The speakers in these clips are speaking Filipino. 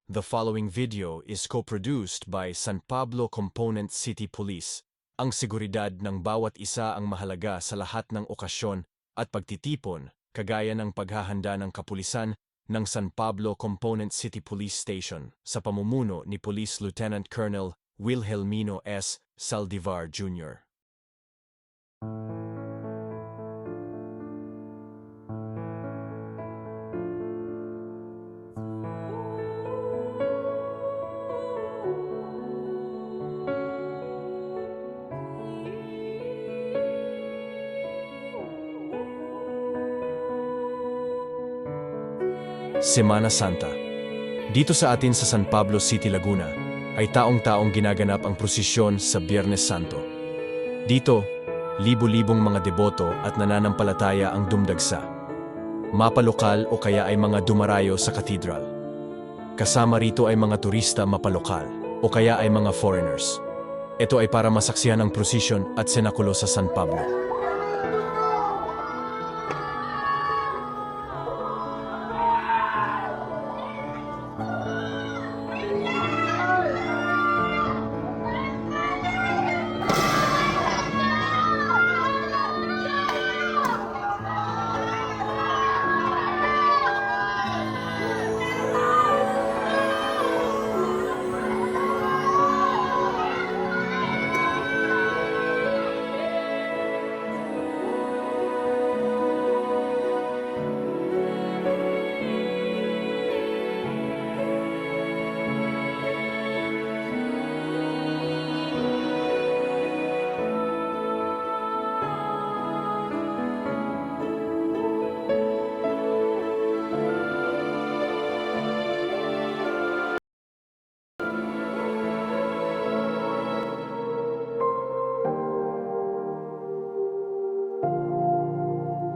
The following video is co-produced by San Pablo Component City Police. Ang seguridad ng bawat isa ang mahalaga sa lahat ng okasyon at pagtitipon, kagaya ng paghahanda ng kapulisan ng San Pablo Component City Police Station sa pamumuno ni Police Lieutenant Colonel Wilhelmino S. Saldivar Jr. Semana Santa. Dito sa atin sa San Pablo City, Laguna, ay taong-taong ginaganap ang prosesyon sa Biyernes Santo. Dito, libo-libong mga deboto at nananampalataya ang dumdagsa. Mapalokal o kaya ay mga dumarayo sa katedral. Kasama rito ay mga turista mapalokal o kaya ay mga foreigners. Ito ay para masaksihan ang prosesyon at senakulo sa San Pablo.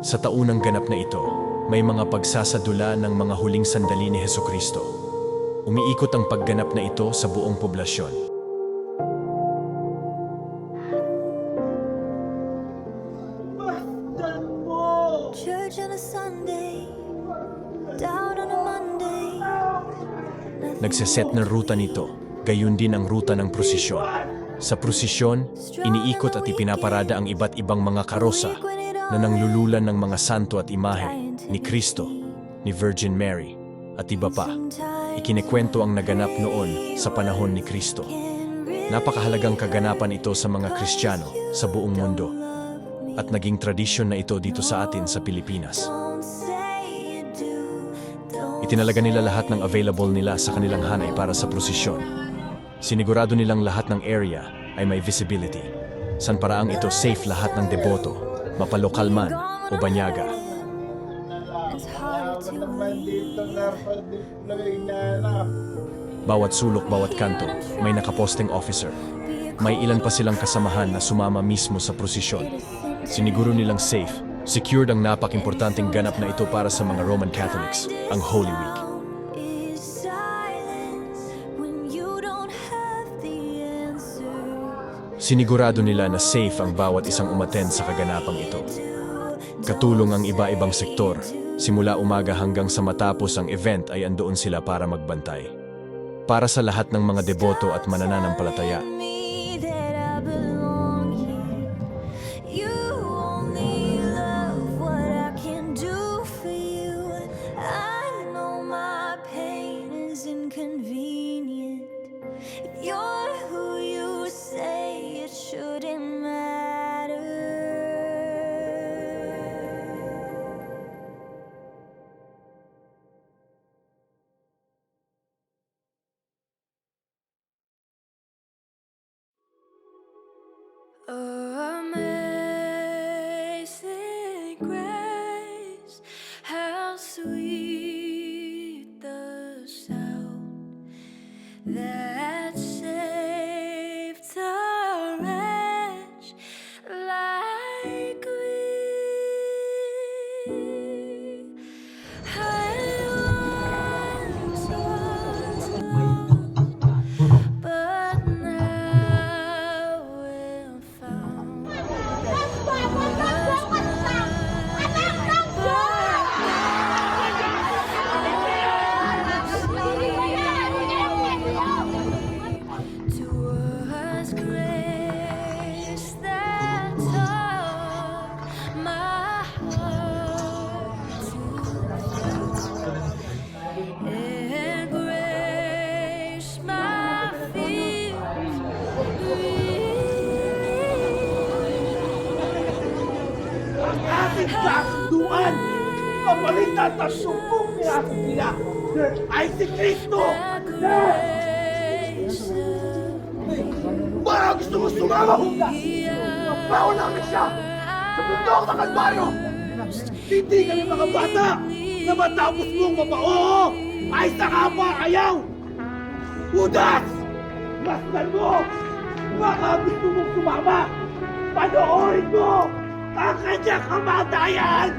Sa taunang ganap na ito, may mga pagsasadula ng mga huling sandali ni Hesukristo. Umiikot ang pagganap na ito sa buong poblasyon. Church on a Sunday, down on a Monday. Nagseset ng ruta nito, gayon din ang ruta ng prosesyon. Sa prosesyon, iniikot at ipinaparada ang iba't ibang mga karosa na nanglululan ng mga santo at imahe ni Kristo, ni Virgin Mary, at iba pa. Ikinikwento ang naganap noon sa panahon ni Kristo. Napakahalagang kaganapan ito sa mga Kristiyano sa buong mundo at naging tradisyon na ito dito sa atin sa Pilipinas. Itinalaga nila lahat ng available nila sa kanilang hanay para sa prosesyon. Sinigurado nilang lahat ng area ay may visibility. San paraang ito safe lahat ng deboto, mapalokal man o banyaga. Bawat sulok, bawat kanto, may nakaposteng officer. May ilan pa silang kasamahan na sumama mismo sa prosesyon. Siniguro nilang safe, secured ang napakimportanteng ganap na ito para sa mga Roman Catholics, ang Holy Week. Sinigurado nila na safe ang bawat isang umattend sa kaganapang ito. Katulong ang iba-ibang sektor, simula umaga hanggang sa matapos ang event ay andoon sila para magbantay. Para sa lahat ng mga deboto at manananampalataya. Amazing grace, how sweet the sound ating kasunduan. Kapalitan sa 10 piraso nila ay si Kristo! Para gusto mo sumama, Judas! Magpaon namin siya sa bundok ng Kalbaryo! Hindi kami mga bata na matapos mong mapao ay saka pa ayaw! Judas! Masdan mo! Baka gusto mong sumama! Panoorin mo ang kanyang kamatayan!